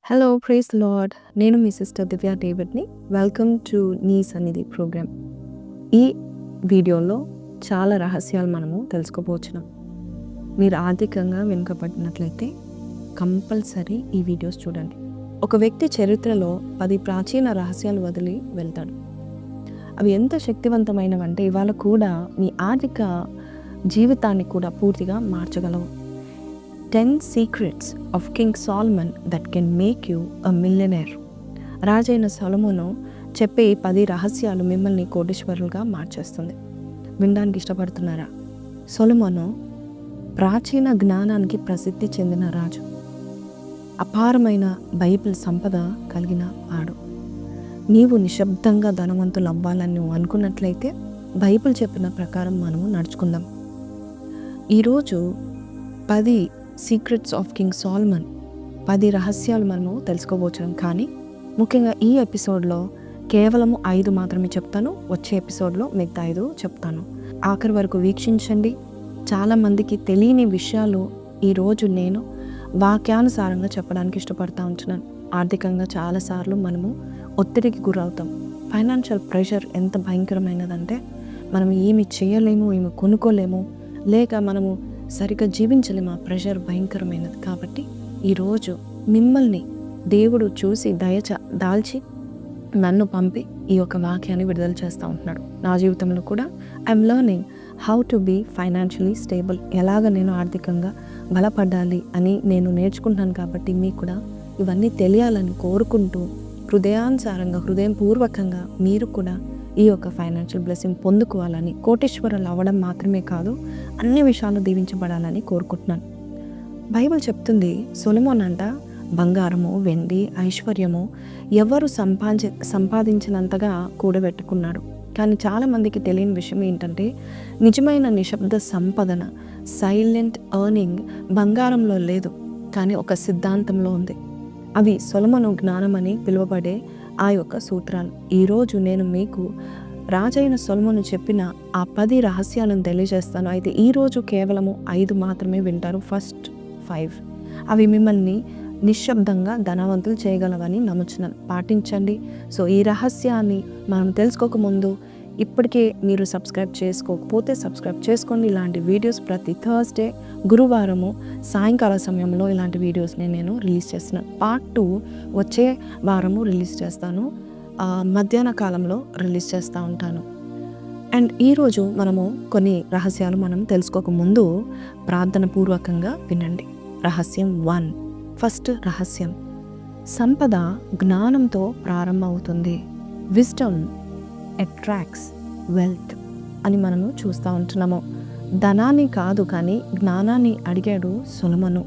Hello praise lord. నేను మీ sister Divya డేవిడ్ని. వెల్కమ్ టు నీ సన్నిధి ప్రోగ్రామ్. ఈ వీడియోలో చాలా రహస్యాలు మనము తెలుసుకోబోతున్నాం. మీరు ఆర్థికంగా వెనుకబడినట్లయితే కంపల్సరీ ఈ వీడియోస్ చూడండి. ఒక వ్యక్తి చరిత్రలో 10 ప్రాచీన రహస్యాలు వదిలి వెళ్తాడు. అవి ఎంత శక్తివంతమైనవంటే ఇవాళ కూడా మీ ఆర్థిక జీవితాన్ని కూడా పూర్తిగా మార్చగలవు. 10 secrets of King Solomon that can make you a millionaire. రాజైన సొలొమోను చెప్పే 10 రహస్యాలు మిమ్మల్ని కోటీశ్వరులుగా మార్చేస్తుంది. వినడానికి ఇష్టపడుతున్నారా? సొలొమోను ప్రాచీన జ్ఞానానికి ప్రసిద్ధి చెందిన రాజు. అపారమైన బైబిల్ సంపద కలిగిన వాడు. నీవు నిశ్శబ్దంగా ధనవంతులు అవ్వాలని నువ్వు అనుకున్నట్లయితే బైబిల్ చెప్పిన ప్రకారం మనము నడుచుకుందాం. ఈరోజు 10 సీక్రెట్స్ ఆఫ్ కింగ్ సాల్మన్ 10 రహస్యాలు మనము తెలుసుకోబోతున్నాం. కానీ ముఖ్యంగా ఈ ఎపిసోడ్లో కేవలం 5 మాత్రమే చెప్తాను. వచ్చే ఎపిసోడ్లో మిగతా 5 చెప్తాను. ఆఖరి వరకు వీక్షించండి. చాలామందికి తెలియని విషయాలు ఈరోజు నేను వాక్యానుసారంగా చెప్పడానికి ఇష్టపడతా ఉంటున్నాను. ఆర్థికంగా చాలాసార్లు మనము ఒత్తిడికి గురవుతాం. ఫైనాన్షియల్ ప్రెషర్ ఎంత భయంకరమైనదంటే మనం ఏమి చేయలేము, ఏమి కొనుక్కోలేము, లేక మనము సరిగ్గా జీవించలేము. ఆ ప్రెషర్ భయంకరమైనది. కాబట్టి ఈరోజు మిమ్మల్ని దేవుడు చూసి దాల్చి నన్ను పంపి ఈ యొక్క వాక్యాన్ని విడుదల చేస్తూ ఉంటున్నాడు. నా జీవితంలో కూడా I'm learning how to be financially stable. ఎలాగ నేను ఆర్థికంగా బలపడాలి అని నేను నేర్చుకుంటున్నాను. కాబట్టి మీకు కూడా ఇవన్నీ తెలియాలని కోరుకుంటూ హృదయానుసారంగా హృదయపూర్వకంగా మీరు కూడా ఈ యొక్క ఫైనాన్షియల్ బ్లెస్సింగ్ పొందుకోవాలని, కోటీశ్వరులు అవ్వడం మాత్రమే కాదు అన్ని విషయాలు దీవించబడాలని కోరుకుంటున్నాను. బైబిల్ చెప్తుంది సొలొమోన్ అంట బంగారము, వెండి, ఐశ్వర్యము ఎవరు సంపాదించినంతగా కూడబెట్టుకున్నాడు. కానీ చాలామందికి తెలియని విషయం ఏంటంటే నిజమైన నిశ్శబ్ద సంపదన, సైలెంట్ ఎర్నింగ్ బంగారంలో లేదు, కానీ ఒక సిద్ధాంతంలో ఉంది. అవి సొలొమోను జ్ఞానం అని పిలువబడే ఆ యొక్క సూత్రాలు. ఈరోజు నేను మీకు రాజైన సొలొమోను చెప్పిన ఆ 10 రహస్యాలను తెలియజేస్తాను. అయితే ఈరోజు కేవలము 5 మాత్రమే వింటారు. ఫస్ట్ 5 అవి మిమ్మల్ని నిశ్శబ్దంగా ధనవంతులు చేయగలవని నమ్ముచున్నాను. పాటించండి. సో ఈ రహస్యాన్ని మనం తెలుసుకోకముందు ఇప్పటికే మీరు సబ్స్క్రైబ్ చేసుకోకపోతే సబ్స్క్రైబ్ చేసుకోండి. ఇలాంటి వీడియోస్ ప్రతి థర్స్డే, గురువారము సాయంకాల సమయంలో ఇలాంటి వీడియోస్ని నేను రిలీజ్ చేస్తున్నాను. పార్ట్ 2 వచ్చే వారము రిలీజ్ చేస్తాను. మధ్యాహ్న కాలంలో రిలీజ్ చేస్తూ ఉంటాను. అండ్ ఈరోజు మనము కొన్ని రహస్యాలు మనం తెలుసుకోకముందు ప్రార్థన పూర్వకంగా వినండి. రహస్యం 1. ఫస్ట్ రహస్యం, సంపద జ్ఞానంతో ప్రారంభమవుతుంది. విజ్డమ్ అట్రాక్ట్స్ వెల్త్ అని మనము చూస్తూ ఉంటున్నాము. ధనాన్ని కాదు కానీ జ్ఞానాన్ని అడిగాడు సొలొమోను.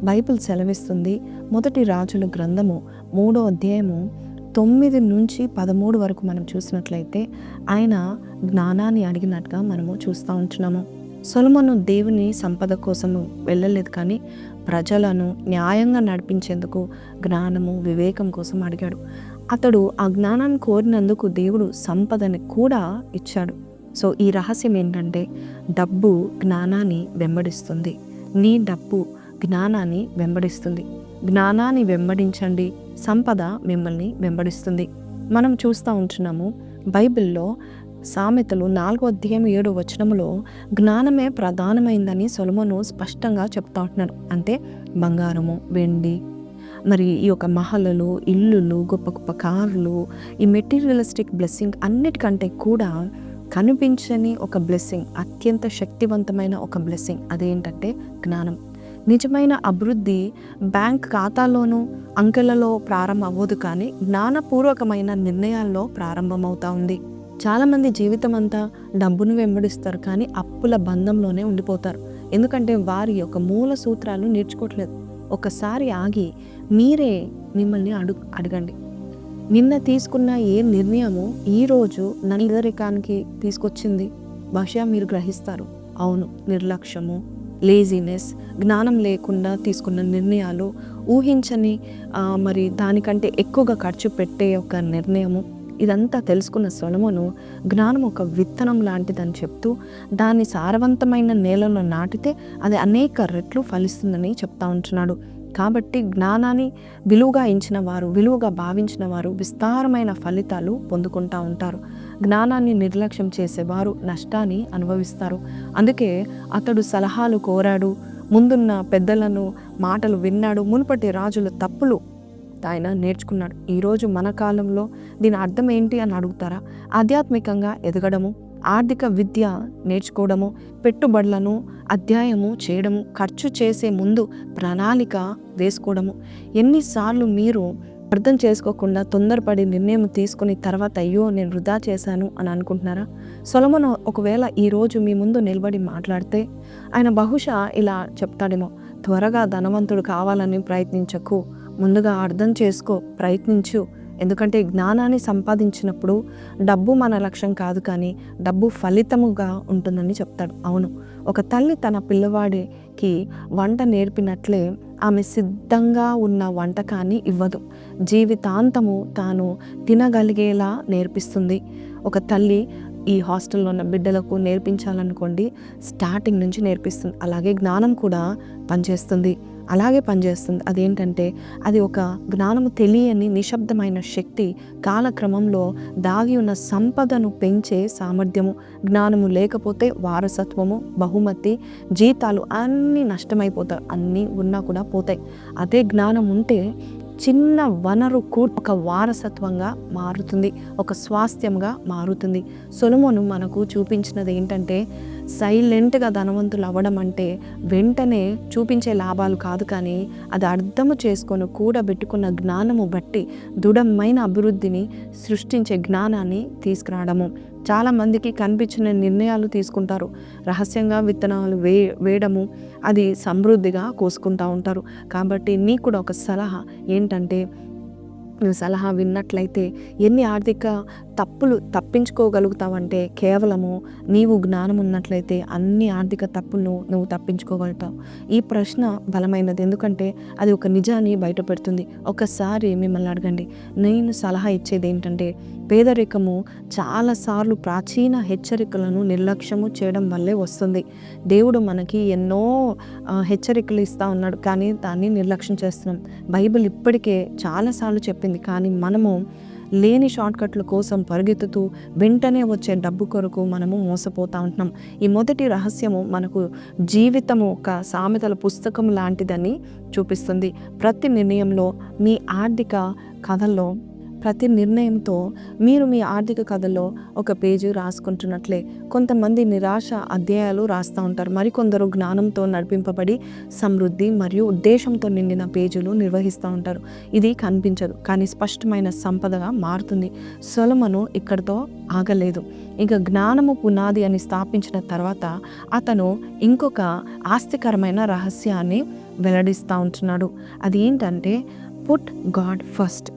బైబిల్ సెలవిస్తుంది. మొదటి రాజుల గ్రంథము 3వ అధ్యాయము 9 నుంచి 13 వరకు మనం చూసినట్లయితే ఆయన జ్ఞానాన్ని అడిగినట్టుగా మనము చూస్తూ ఉంటున్నాము. సొలొమోను దేవుని సంపద కోసము వెళ్ళలేదు, కానీ ప్రజలను న్యాయంగా నడిపించేందుకు జ్ఞానము, వివేకం కోసం అడిగాడు. అతడు ఆ జ్ఞానాన్ని కోరినందుకు దేవుడు సంపదని కూడా ఇచ్చాడు. సో ఈ రహస్యం ఏంటంటే డబ్బు జ్ఞానాన్ని వెంబడిస్తుంది. నీ డబ్బు జ్ఞానాన్ని వెంబడిస్తుంది. జ్ఞానాన్ని వెంబడించండి, సంపద మిమ్మల్ని వెంబడిస్తుంది. మనం చూస్తూ ఉంటున్నాము బైబిల్లో సామెతలు 4వ అధ్యాయం 7వ వచనములో జ్ఞానమే ప్రధానమైందని సొలొమోను స్పష్టంగా చెప్తా ఉంటున్నాడు. అంటే బంగారము, వెండి, మరి ఈ యొక్క మహలలు, ఇల్లులు, గొప్ప గొప్ప కార్లు, ఈ మెటీరియలిస్టిక్ బ్లెస్సింగ్ అన్నిటికంటే కూడా కనిపించని ఒక బ్లెస్సింగ్, అత్యంత శక్తివంతమైన ఒక బ్లెస్సింగ్ అదేంటంటే జ్ఞానం. నిజమైన అభివృద్ధి బ్యాంక్ ఖాతాలోనూ అంకెలలో ప్రారంభం అవ్వదు, కానీ జ్ఞానపూర్వకమైన నిర్ణయాల్లో ప్రారంభమవుతా ఉంది. చాలామంది జీవితం అంతా డబ్బును వెంబడిస్తారు, కానీ అప్పుల బంధంలోనే ఉండిపోతారు. ఎందుకంటే వారి యొక్క మూల సూత్రాలు నేర్చుకోవట్లేదు. ఒకసారి ఆగి మీరే మిమ్మల్ని అడగండి, నిన్న తీసుకున్న ఏ నిర్ణయము ఈరోజు నల్లరికానికి తీసుకొచ్చింది? బహుశా మీరు గ్రహిస్తారు, అవును, నిర్లక్ష్యము, లేజినెస్, జ్ఞానం లేకుండా తీసుకున్న నిర్ణయాలు, ఊహించని మరి దానికంటే ఎక్కువగా ఖర్చు పెట్టే ఒక నిర్ణయము, ఇదంతా తెలుసుకున్న సొలొమోను జ్ఞానం ఒక విత్తనం లాంటిదని చెప్తూ దాన్ని సారవంతమైన నేలలో నాటితే అది అనేక రెట్లు ఫలిస్తుందని చెప్తా ఉంటున్నాడు. కాబట్టి జ్ఞానాన్ని విలువగా ఎంచిన వారు, విలువగా భావించిన వారు విస్తారమైన ఫలితాలు పొందుకుంటూ ఉంటారు. జ్ఞానాన్ని నిర్లక్ష్యం చేసేవారు నష్టాన్ని అనుభవిస్తారు. అందుకే అతడు సలహాలు కోరాడు, ముందున్న పెద్దలను మాటలు విన్నాడు, మునుపటి రాజుల తప్పులు ఆయన నేర్చుకున్నాడు. ఈరోజు మన కాలంలో దీని అర్థం ఏంటి అని అడుగుతారా? ఆధ్యాత్మికంగా ఎదగడము, ఆర్థిక విద్య నేర్చుకోవడము, పెట్టుబడులను అధ్యాయము చేయడము, ఖర్చు చేసే ముందు ప్రణాళిక వేసుకోవడము. ఎన్నిసార్లు మీరు అర్థం చేసుకోకుండా తొందరపడి నిర్ణయం తీసుకుని తర్వాత అయ్యో నేను వృధా చేశాను అని అనుకుంటున్నారా? సొలొమోను ఒకవేళ ఈరోజు మీ ముందు నిలబడి మాట్లాడితే ఆయన బహుశా ఇలా చెప్తాడేమో, త్వరగా ధనవంతుడు కావాలని ప్రయత్నించకు, ముందుగా అర్థం చేసుకో, ప్రయత్నించు. ఎందుకంటే జ్ఞానాన్ని సంపాదించినప్పుడు డబ్బు మన లక్ష్యం కాదు, కానీ డబ్బు ఫలితముగా ఉంటుందని చెప్తాడు. అవును, ఒక తల్లి తన పిల్లవాడికి వంట నేర్పినట్లే ఆమె సిద్ధంగా ఉన్న వంటకాన్ని ఇవ్వదు, జీవితాంతము తాను తినగలిగేలా నేర్పిస్తుంది. ఒక తల్లి ఈ హాస్టల్లో ఉన్న బిడ్డలకు నేర్పించాలనుకోండి, స్టార్టింగ్ నుంచి నేర్పిస్తుంది. అలాగే జ్ఞానం కూడా పనిచేస్తుంది. అదేంటంటే అది ఒక జ్ఞానము తెలియని నిశ్శబ్దమైన శక్తి, కాలక్రమంలో దాగి ఉన్న సంపదను పెంచే సామర్థ్యము. జ్ఞానము లేకపోతే వారసత్వము, బహుమతి, జీతాలు అన్నీ నష్టమైపోతాయి, అన్నీ ఉన్నా కూడా పోతాయి. అదే జ్ఞానం ఉంటే చిన్న వనరు కూడా ఒక వారసత్వంగా మారుతుంది, ఒక స్వాస్థ్యంగా మారుతుంది. సొలొమోను మనకు చూపించినది ఏంటంటే, సైలెంట్గా ధనవంతులు అవ్వడం అంటే వెంటనే చూపించే లాభాలు కాదు, కానీ అది అర్థము చేసుకొని కూడబెట్టుకున్న జ్ఞానము బట్టి దృఢమైన అభివృద్ధిని సృష్టించే జ్ఞానాన్ని తీసుకురావడము. చాలామందికి కనిపించిన నిర్ణయాలు తీసుకుంటారు, రహస్యంగా విత్తనాలు వేయడము, అది సమృద్ధిగా కోసుకుంటూ ఉంటారు. కాబట్టి నీకు కూడా ఒక సలహా ఏంటంటే, నువ్వు సలహా విన్నట్లయితే ఎన్ని ఆర్థిక తప్పులు తప్పించుకోగలుగుతావంటే కేవలము నీవు జ్ఞానం ఉన్నట్లయితే అన్ని ఆర్థిక తప్పులను నువ్వు తప్పించుకోగలుగుతావు. ఈ ప్రశ్న బలమైనది, ఎందుకంటే అది ఒక నిజాన్ని బయటపెడుతుంది. ఒకసారి మిమ్మల్ని అడగండి, నేను సలహా ఇచ్చేది ఏంటంటే, పేదరికము చాలాసార్లు ప్రాచీన హెచ్చరికలను నిర్లక్ష్యము చేయడం వల్లే వస్తుంది. దేవుడు మనకి ఎన్నో హెచ్చరికలు ఇస్తూ ఉన్నాడు, కానీ దాన్ని నిర్లక్ష్యం చేస్తున్నాం. బైబిల్ ఇప్పటికే చాలాసార్లు చెప్పింది, కానీ మనము లేని షార్ట్కట్ల కోసం పరిగెత్తుతూ వెంటనే వచ్చే డబ్బు కొరకు మనము మోసపోతూ ఉంటున్నాం. ఈ మొదటి రహస్యము మనకు జీవితము ఒక సామెతల పుస్తకం లాంటిదని చూపిస్తుంది. ప్రతి నిర్ణయంలో మీ ఆర్థిక కథల్లో, ప్రతి నిర్ణయంతో మీరు మీ ఆర్థిక కథలో ఒక పేజీ రాసుకుంటున్నట్లే కొంతమంది నిరాశ అధ్యాయాలు రాస్తూ ఉంటారు. మరికొందరు జ్ఞానంతో నడిపింపబడి సమృద్ధి మరియు ఉద్దేశంతో నిండిన పేజీలు నిర్వహిస్తూ ఉంటారు. ఇది కనిపించదు, కానీ స్పష్టమైన సంపదగా మారుతుంది. సొలొమోను ఇక్కడితో ఆగలేదు. ఇక జ్ఞానము పునాది అని స్థాపించిన తర్వాత అతను ఇంకొక ఆస్తికరమైన రహస్యాన్ని వెల్లడిస్తూ ఉంటున్నాడు. అది ఏంటంటే, పుట్ గాడ్ ఫస్ట్,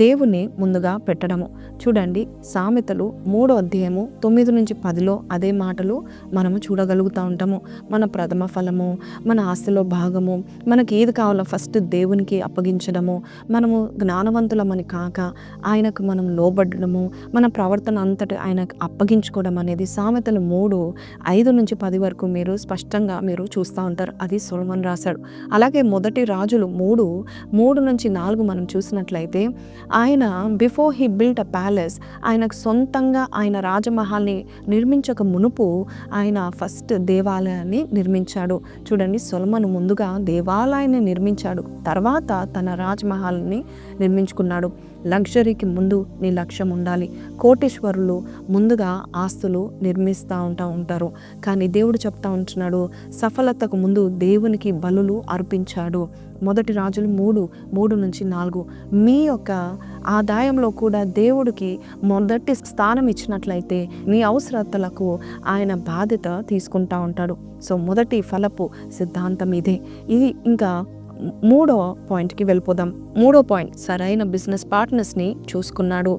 దేవుని ముందుగా పెట్టడము. చూడండి, సామెతలు 3వ అధ్యాయము 9-10 అదే మాటలు మనము చూడగలుగుతూ ఉంటాము. మన ప్రథమ ఫలము, మన ఆస్తిలో భాగము, మనకి ఏది కావాలో ఫస్ట్ దేవునికి అప్పగించడము, మనము జ్ఞానవంతులమని కాక ఆయనకు మనం లోబడము, మన ప్రవర్తన అంతటి ఆయనకు అప్పగించుకోవడం అనేది సామెతలు 3:5-10 వరకు మీరు స్పష్టంగా మీరు చూస్తూ ఉంటారు. అది సొలొమోను రాశాడు. అలాగే మొదటి రాజులు 3:3-4 మనం చూసినట్లయితే, ఆయన before he built a palace, ఆయనకు సొంతంగా ఆయన రాజమహల్ని నిర్మించక మునుపు ఆయన ఫస్ట్ దేవాలయాన్ని నిర్మించాడు. చూడండి, సొలొమోను ముందుగా దేవాలయాన్ని నిర్మించాడు, తర్వాత తన రాజమహల్ని నిర్మించుకున్నాడు. లగ్జరీకి ముందు నీ లక్ష్యం ఉండాలి. కోటీశ్వరులు ముందుగా ఆస్తులు నిర్మిస్తూ ఉంటారు, కానీ దేవుడు చెప్తా ఉంటున్నాడు, సఫలతకు ముందు దేవునికి బలులు అర్పించాడు. మొదటి రాజులు 3:3-4 మీ యొక్క ఆదాయంలో కూడా దేవుడికి మొదటి స్థానం ఇచ్చినట్లయితే మీ అవసరతలకు ఆయన బాధ్యత తీసుకుంటా ఉంటాడు. సో మొదటి ఫలపు సిద్ధాంతం ఇదే. ఇది ఇంకా 3వ పాయింట్కి వెళ్ళిపోదాం. 3వ పాయింట్, సరైన బిజినెస్ పార్ట్నర్స్ని చూసుకున్నాడు.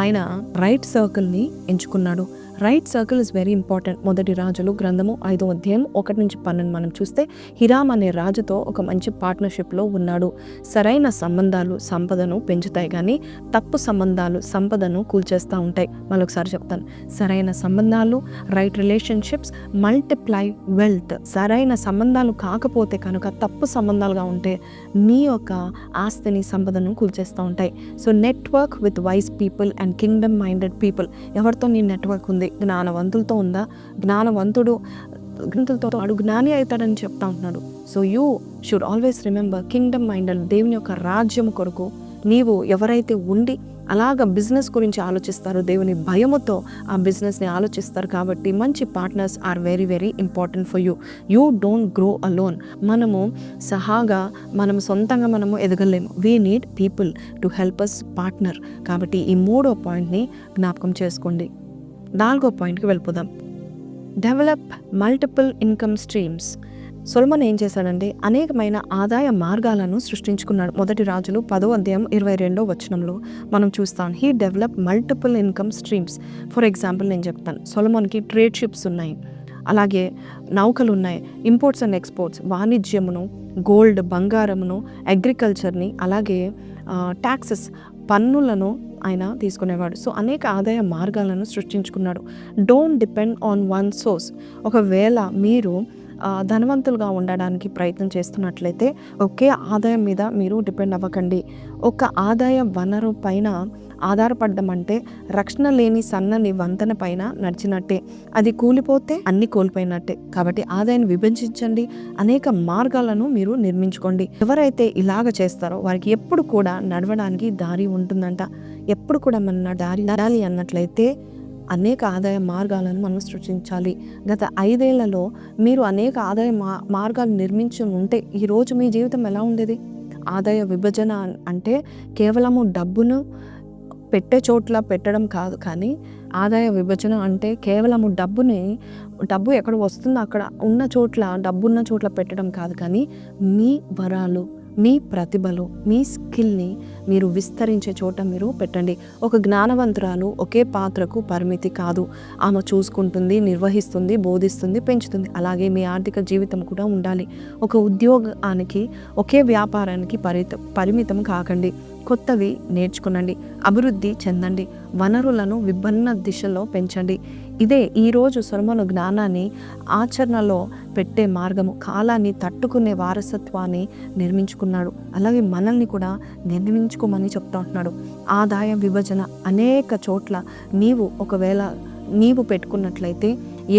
ఆయన రైట్ సర్కిల్ని ఎంచుకున్నాడు. Right circle is very important. మొదటి రాజులు గ్రంథము 5వ అధ్యాయం 1-12 మనం చూస్తే హిరామ్ అనే రాజుతో ఒక మంచి పార్ట్నర్షిప్లో ఉన్నాడు. సరైన సంబంధాలు సంపదను పెంచుతాయి, కానీ తప్పు సంబంధాలు సంపదను కూల్చేస్తూ ఉంటాయి. మరొకసారి చెప్తాను, సరైన సంబంధాలు రైట్ రిలేషన్షిప్స్ మల్టిప్లై వెల్త్. సరైన సంబంధాలు కాకపోతే కనుక తప్పు సంబంధాలుగా ఉంటే నీ యొక్క ఆస్తిని సంపదను కూల్చేస్తూ ఉంటాయి. So network with wise people and Kingdom minded people. ఎవరితో నీ నెట్వర్క్ ఉంది? జ్ఞానవంతులతో ఉందా? జ్ఞానవంతుడు గ్రంథులతో వాడు జ్ఞాని అవుతాడని చెప్తా ఉంటున్నాడు. So you should always remember Kingdom minded. దేవుని యొక్క రాజ్యం కొరకు నీవు ఎవరైతే ఉండి అలాగ బిజినెస్ గురించి ఆలోచిస్తారో, దేవుని భయముతో ఆ బిజినెస్ని ఆలోచిస్తారు. కాబట్టి మంచి partners are very very important for you. You don't grow alone. మనము సొంతంగా మనము ఎదగలేము. We need people to help us partner. కాబట్టి ఈ 3వ పాయింట్ని జ్ఞాపకం చేసుకోండి. 4వ పాయింట్కి వెళ్ళిపోదాం. Develop multiple income streams. Solomon ఏం చేశాడంటే అనేకమైన ఆదాయ మార్గాలను సృష్టించుకున్నాడు. మొదటి రాజులు 10వ అధ్యాయం 22వ వచనంలో మనం చూస్తాం, he develop multiple income streams. For example నేను చెప్తాను, సొలొమోన్కి ట్రేడ్ షిప్స్ ఉన్నాయి, అలాగే నౌకలు ఉన్నాయి, ఇంపోర్ట్స్ అండ్ ఎక్స్పోర్ట్స్, వాణిజ్యమును, గోల్డ్ బంగారమును, అగ్రికల్చర్ని, అలాగే ట్యాక్సెస్ పన్నులను ఆయన తీసుకునేవాడు. సో అనేక ఆదాయ మార్గాలను సృష్టించుకున్నాడు. Don't depend on one source. ఒకవేళ మీరు ధనవంతులుగా ఉండడానికి ప్రయత్నం చేస్తున్నట్లయితే ఒకే ఆదాయం మీద మీరు డిపెండ్ అవ్వకండి. ఒక ఆదాయ వనరు పైన ఆధారపడడం అంటే రక్షణ లేని సన్నని వంతెన పైన నడిచినట్టే. అది కూలిపోతే అన్ని కోల్పోయినట్టే. కాబట్టి ఆదాయాన్ని విభజించండి, అనేక మార్గాలను మీరు నిర్మించుకోండి. ఎవరైతే ఇలాగ చేస్తారో వారికి ఎప్పుడు కూడా నడవడానికి దారి ఉంటుందంట. ఎప్పుడు కూడా మన దారి నడాలి అన్నట్లయితే అనేక ఆదాయ మార్గాలను మనం సృష్టించాలి. గత 5 ఏళ్లలో మీరు అనేక ఆదాయ మార్గాలు నిర్మించి ఉంటే ఈరోజు మీ జీవితం ఎలా ఉండేది? ఆదాయ విభజన అంటే కేవలము డబ్బును పెట్టే చోట్ల పెట్టడం కాదు, కానీ ఆదాయ విభజన అంటే కేవలము డబ్బు ఎక్కడ వస్తుందో అక్కడ ఉన్న చోట్ల, డబ్బున్న చోట్ల పెట్టడం కాదు, కానీ మీ వరాలు, మీ ప్రతిభలు, మీ స్కిల్ని మీరు విస్తరించే చోట మీరు పెట్టండి. ఒక జ్ఞానవంతురాలు ఒకే పాత్రకు పరిమితి కాదు. ఆమె చూసుకుంటుంది, నిర్వహిస్తుంది, బోధిస్తుంది, పెంచుతుంది. అలాగే మీ ఆర్థిక జీవితం కూడా ఉండాలి. ఒక ఉద్యోగానికి, ఒకే వ్యాపారానికి పరిమితం కాకండి. కొత్తవి నేర్చుకునండి, అభివృద్ధి చెందండి, వనరులను విభిన్న దిశలో పెంచండి. ఇదే ఈరోజు సొలొమోను జ్ఞానాన్ని ఆచరణలో పెట్టే మార్గము. కాలాన్ని తట్టుకునే వారసత్వాన్ని నిర్మించుకున్నాడు. అలాగే మనల్ని కూడా నిర్మించుకోమని చెప్తా ఉంటున్నాడు. ఆదాయ విభజన అనేక చోట్ల నీవు పెట్టుకున్నట్లయితే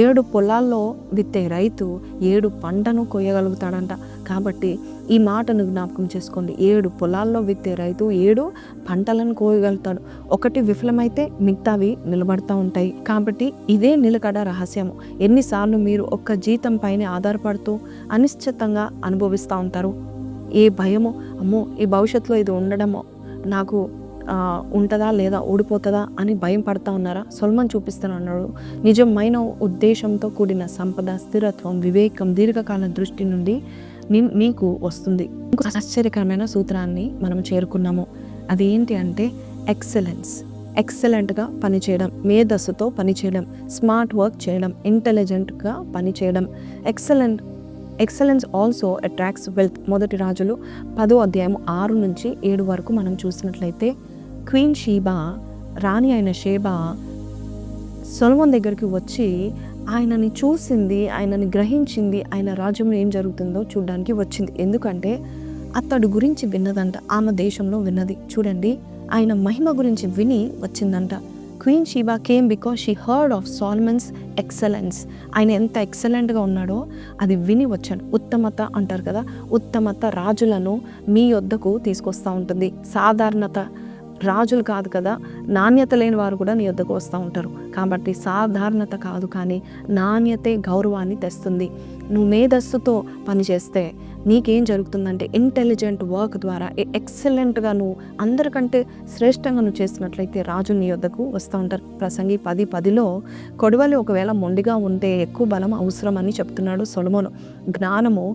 7 పొలాల్లో విత్తే రైతు 7 పంటను కొయ్యగలుగుతాడంట. కాబట్టి ఈ మాటను జ్ఞాపకం చేసుకోండి. 7 పొలాల్లో విత్తే రైతు 7 పంటలను కోయగలుగుతాడు. ఒకటి విఫలమైతే మిగతావి నిలబడతా ఉంటాయి. కాబట్టి ఇదే నిలకడ రహస్యము. ఎన్నిసార్లు మీరు ఒక్క జీతం పైన ఆధారపడుతూ అనిశ్చితంగా అనుభవిస్తూ ఉంటారు? ఏ భయమో, అమ్మో ఈ భవిష్యత్తులో ఇది ఉండడమో, నాకు ఉంటుందా లేదా ఊడిపోతుందా అని భయం పడతా ఉన్నారా? సొలొమోన్ చూపిస్తానన్నాడు, నిజమైన ఉద్దేశంతో కూడిన సంపద, స్థిరత్వం, వివేకం, దీర్ఘకాల దృష్టి నుండి మీకు వస్తుంది. ఇంకో ఆశ్చర్యకరమైన సూత్రాన్ని మనం చేరుకున్నాము. అదేంటి అంటే ఎక్సలెంట్గా పనిచేయడం, మేధస్సుతో పనిచేయడం, స్మార్ట్ వర్క్ చేయడం, ఇంటెలిజెంట్గా పనిచేయడం. Excellence also attracts wealth. మొదటి రాజులు 10వ అధ్యాయం 6-7 వరకు మనం చూసినట్లయితే క్వీన్ షీబా, రాణి అయిన షేబా సొలొమోన్ దగ్గరికి వచ్చి ఆయనని చూసింది, ఆయనని గ్రహించింది, ఆయన రాజ్యంలో ఏం జరుగుతుందో చూడడానికి వచ్చింది. ఎందుకంటే అతడు గురించి విన్నదంట, ఆమె దేశంలో విన్నది. చూడండి, ఆయన మహిమ గురించి విని వచ్చిందంట. Queen Sheba came because she heard of Solomon's excellence. ఆయన ఎంత ఎక్సలెంట్గా ఉన్నాడో అది విని వచ్చాడు. ఉత్తమత అంటారు కదా, ఉత్తమత రాజులను మీ యొద్దకు తీసుకొస్తూ ఉంటుంది. సాధారణత రాజులు కాదు కదా, నాణ్యత లేని వారు కూడా నీ యొద్దకు వస్తూ ఉంటారు. కాబట్టి సాధారణత కాదు, కానీ నాణ్యతే గౌరవాన్ని తెస్తుంది. నువ్వు మేధస్సుతో పనిచేస్తే నీకేం జరుగుతుందంటే ఇంటెలిజెంట్ వర్క్ ద్వారా ఎక్సలెంట్గా నువ్వు అందరికంటే శ్రేష్టంగా నువ్వు చేస్తున్నట్లయితే రాజు నీ యొద్దకు వస్తూ ఉంటారు. ప్రసంగి 10:10లో కొడవలి ఒకవేళ మొండిగా ఉంటే ఎక్కువ బలం అవసరం అని చెప్తున్నాడు సొలొమోను. జ్ఞానము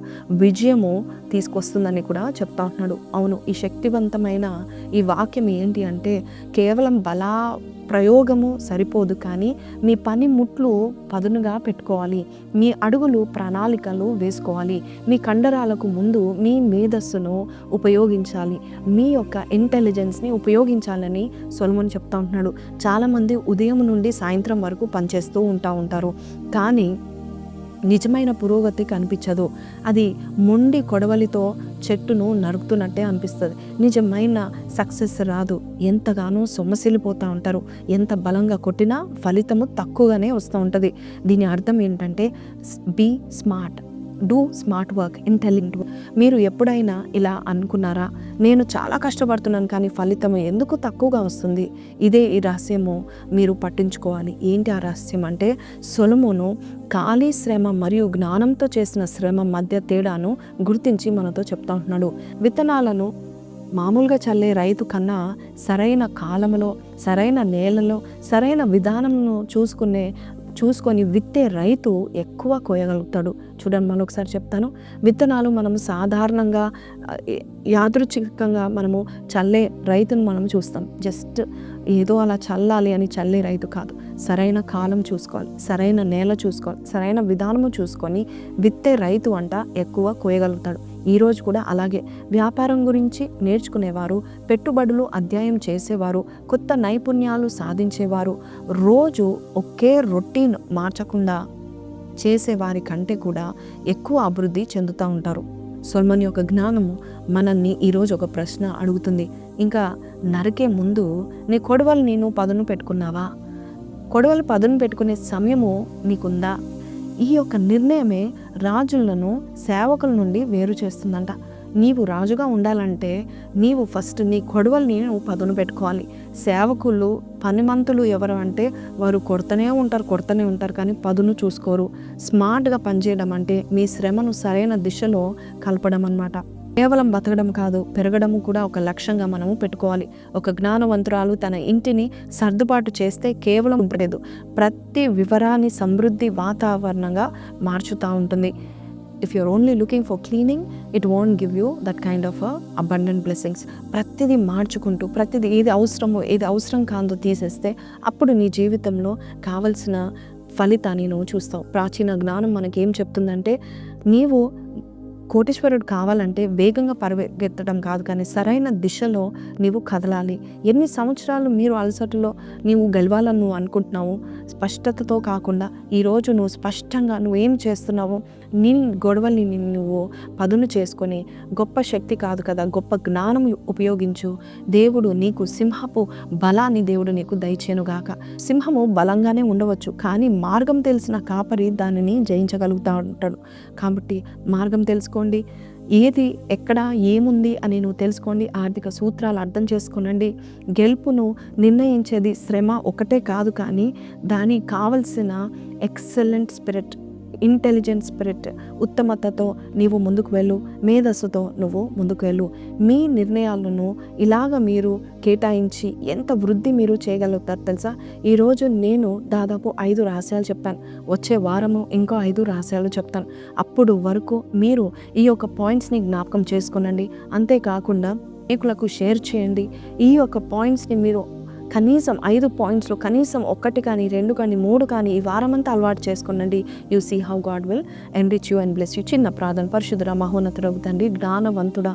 విజయము తీసుకొస్తుందని కూడా చెప్తా ఉంటున్నాడు. అవును, ఈ శక్తివంతమైన ఈ వాక్యం ఏంటి అంటే కేవలం ప్రయోగము సరిపోదు, కానీ మీ పనిముట్లు పదునుగా పెట్టుకోవాలి. మీ అడుగులు ప్రణాళికలు వేసుకోవాలి. మీ కండరాలకు ముందు మీ మేధస్సును ఉపయోగించాలి. మీ యొక్క ఇంటెలిజెన్స్ని ఉపయోగించాలని సొలొమోన్ చెప్తా ఉంటున్నాడు. చాలామంది ఉదయం నుండి సాయంత్రం వరకు పనిచేస్తూ ఉంటారు, కానీ నిజమైన పురోగతి కనిపించదు. అది మొండి కొడవలితో చెట్టును నరుకుతున్నట్టే అనిపిస్తుంది. నిజమైన సక్సెస్ రాదు. ఎంతగానో సొమ్మసిల్లిపోతూ ఉంటారు. ఎంత బలంగా కొట్టినా ఫలితము తక్కువగానే వస్తూ ఉంటుంది. దీని అర్థం ఏంటంటే be smart, do smart work, intelligent work. మీరు ఎప్పుడైనా ఇలా అనుకున్నారా, నేను చాలా కష్టపడుతున్నాను కానీ ఫలితం ఎందుకు తక్కువగా వస్తుంది? ఇదే ఈ రహస్యము మీరు పట్టించుకోవాలి. ఏంటి ఆ రహస్యం అంటే, సొలొమోను ఖాళీ శ్రమ మరియు జ్ఞానంతో చేసిన శ్రమ మధ్య తేడాను గుర్తించి మనతో చెప్తా ఉంటున్నాడు. విత్తనాలను మామూలుగా చల్లే రైతు కన్నా సరైన కాలంలో, సరైన నేలలో, సరైన విధానంను చూసుకొని విత్తే రైతు ఎక్కువ కోయగలుగుతాడు. చూడండి, మనం ఒకసారి చెప్తాను. విత్తనాలు మనము సాధారణంగా యాదృచ్ఛికంగా మనము చల్లే రైతును మనం చూస్తాం. జస్ట్ ఏదో అలా చల్లాలి అని చల్లే రైతు కాదు. సరైన కాలం చూసుకోవాలి, సరైన నేల చూసుకోవాలి, సరైన విధానము చూసుకొని విత్తే రైతు అంట ఎక్కువ కోయగలుగుతాడు. ఈరోజు కూడా అలాగే వ్యాపారం గురించి నేర్చుకునేవారు, పెట్టుబడులు అధ్యయనం చేసేవారు, కొత్త నైపుణ్యాలు సాధించేవారు, రోజు ఒకే రొటీన్ మార్చకుండా చేసేవారి కంటే కూడా ఎక్కువ అభివృద్ధి చెందుతూ ఉంటారు. సొలొమోను యొక్క జ్ఞానము మనల్ని ఈరోజు ఒక ప్రశ్న అడుగుతుంది. ఇంకా నరికే ముందు నీ కొడవలు నేను పదును పెట్టుకున్నావా? కొడవలు పదును పెట్టుకునే సమయము నీకుందా? ఈ యొక్క నిర్ణయమే రాజులను సేవకుల నుండి వేరు చేస్తుందంట. నీవు రాజుగా ఉండాలంటే నీవు ఫస్ట్ నీ కొడవల్ని నువ్వు పదును పెట్టుకోవాలి. సేవకులు, పనిమంతులు ఎవరు అంటే వారు కొడుతూనే ఉంటారు కానీ పదును చూసుకోరు. స్మార్ట్గా పనిచేయడం అంటే మీ శ్రమను సరైన దిశలో కలపడం అన్నమాట. కేవలం బతకడం కాదు, పెరగడం కూడా ఒక లక్ష్యంగా మనము పెట్టుకోవాలి. ఒక జ్ఞానవంతురాలు తన ఇంటిని సర్దుబాటు చేస్తే కేవలం ఉండలేదు, ప్రతి వివరాన్ని సమృద్ధి వాతావరణంగా మార్చుతూ ఉంటుంది. If you're only looking for cleaning, it won't give you that kind of abundant blessings. ప్రతిదీ మార్చుకుంటూ, ప్రతిదీ ఏది అవసరమో ఏది అవసరం కాదో తీసేస్తే అప్పుడు నీ జీవితంలో కావలసిన ఫలితాన్ని నువ్వు చూస్తావు. ప్రాచీన జ్ఞానం మనకేం చెప్తుందంటే, నీవు కోటీశ్వరుడు కావాలంటే వేగంగా పరిగెత్తడం కాదు, కానీ సరైన దిశలో నీవు కదలాలి. ఎన్ని సంవత్సరాలు మీరు అలసటలో నీవు గెలవాలని నువ్వు అనుకుంటున్నావు, స్పష్టతతో కాకుండా ఈరోజు నువ్వు స్పష్టంగా నువ్వేం చేస్తున్నావో నీ గొడవల్ని నువ్వు పదును చేసుకొని, గొప్ప శక్తి కాదు కదా, గొప్ప జ్ఞానం ఉపయోగించు. దేవుడు నీకు సింహపు బలాన్ని దేవుడు నీకు దయచేనుగాక. సింహము బలంగానే ఉండవచ్చు, కానీ మార్గం తెలిసిన కాపరి దానిని జయించగలుగుతూ ఉంటాడు. కాబట్టి మార్గం తెలుసుకోండి, ఏది ఎక్కడ ఏముంది అని నువ్వు తెలుసుకోండి. ఆర్థిక సూత్రాలు అర్థం చేసుకునండి. గెలుపును నిర్ణయించేది శ్రమ ఒకటే కాదు, కానీ దానికి కావలసిన ఎక్సలెంట్ స్పిరిట్, ఇంటెలిజెంట్ స్పిరిట్, ఉత్తమతతో నీవు ముందుకు వెళ్ళు, మేధస్సుతో నువ్వు ముందుకు వెళ్ళు. మీ నిర్ణయాలను ఇలాగ మీరు కేటాయించి ఎంత వృద్ధి మీరు చేయగలుగుతారు తెలుసా? ఈరోజు నేను దాదాపు 5 రహస్యాలు చెప్పాను. వచ్చే వారము ఇంకో 5 రహస్యాలు చెప్తాను. అప్పుడు వరకు మీరు ఈ యొక్క పాయింట్స్ని జ్ఞాపకం చేసుకునండి. అంతేకాకుండా అనేకులకు షేర్ చేయండి. ఈ యొక్క పాయింట్స్ని మీరు కనీసం 5 పాయింట్స్లో కనీసం 1 కానీ 2 కానీ 3 కానీ ఈ వారమంతా అలవాటు చేసుకునండి. You see how God will enrich you and bless you. చిన్న ప్రార్థన. పరిశుద్ధుడా, మహోన్నతుడగు తండ్రి, జ్ఞానవంతుడా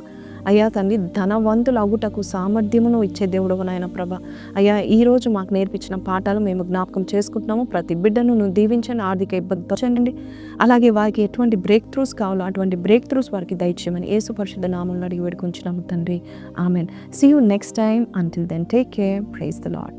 అయ్యా తండ్రి, ధనవంతులు అగుటకు సామర్థ్యమును ఇచ్చే దేవుడవు నాయన ప్రభ. అయ్యా, ఈరోజు మాకు నేర్పించిన పాఠాలు మేము జ్ఞాపకం చేసుకుంటున్నాము. ప్రతి బిడ్డను నువ్వు దీవించండి, ఆర్థిక ఇబ్బంది చేయండి. అలాగే వారికి ఎటువంటి బ్రేక్ త్రూస్ కావాలో అటువంటి బ్రేక్ త్రూస్ వారికి దయచేయమని యేసు పరిశుద్ధ నామములో అడిగి వేడుకుంటున్నాము తండ్రి. Amen. See you next time. Until then take care. Praise the lord.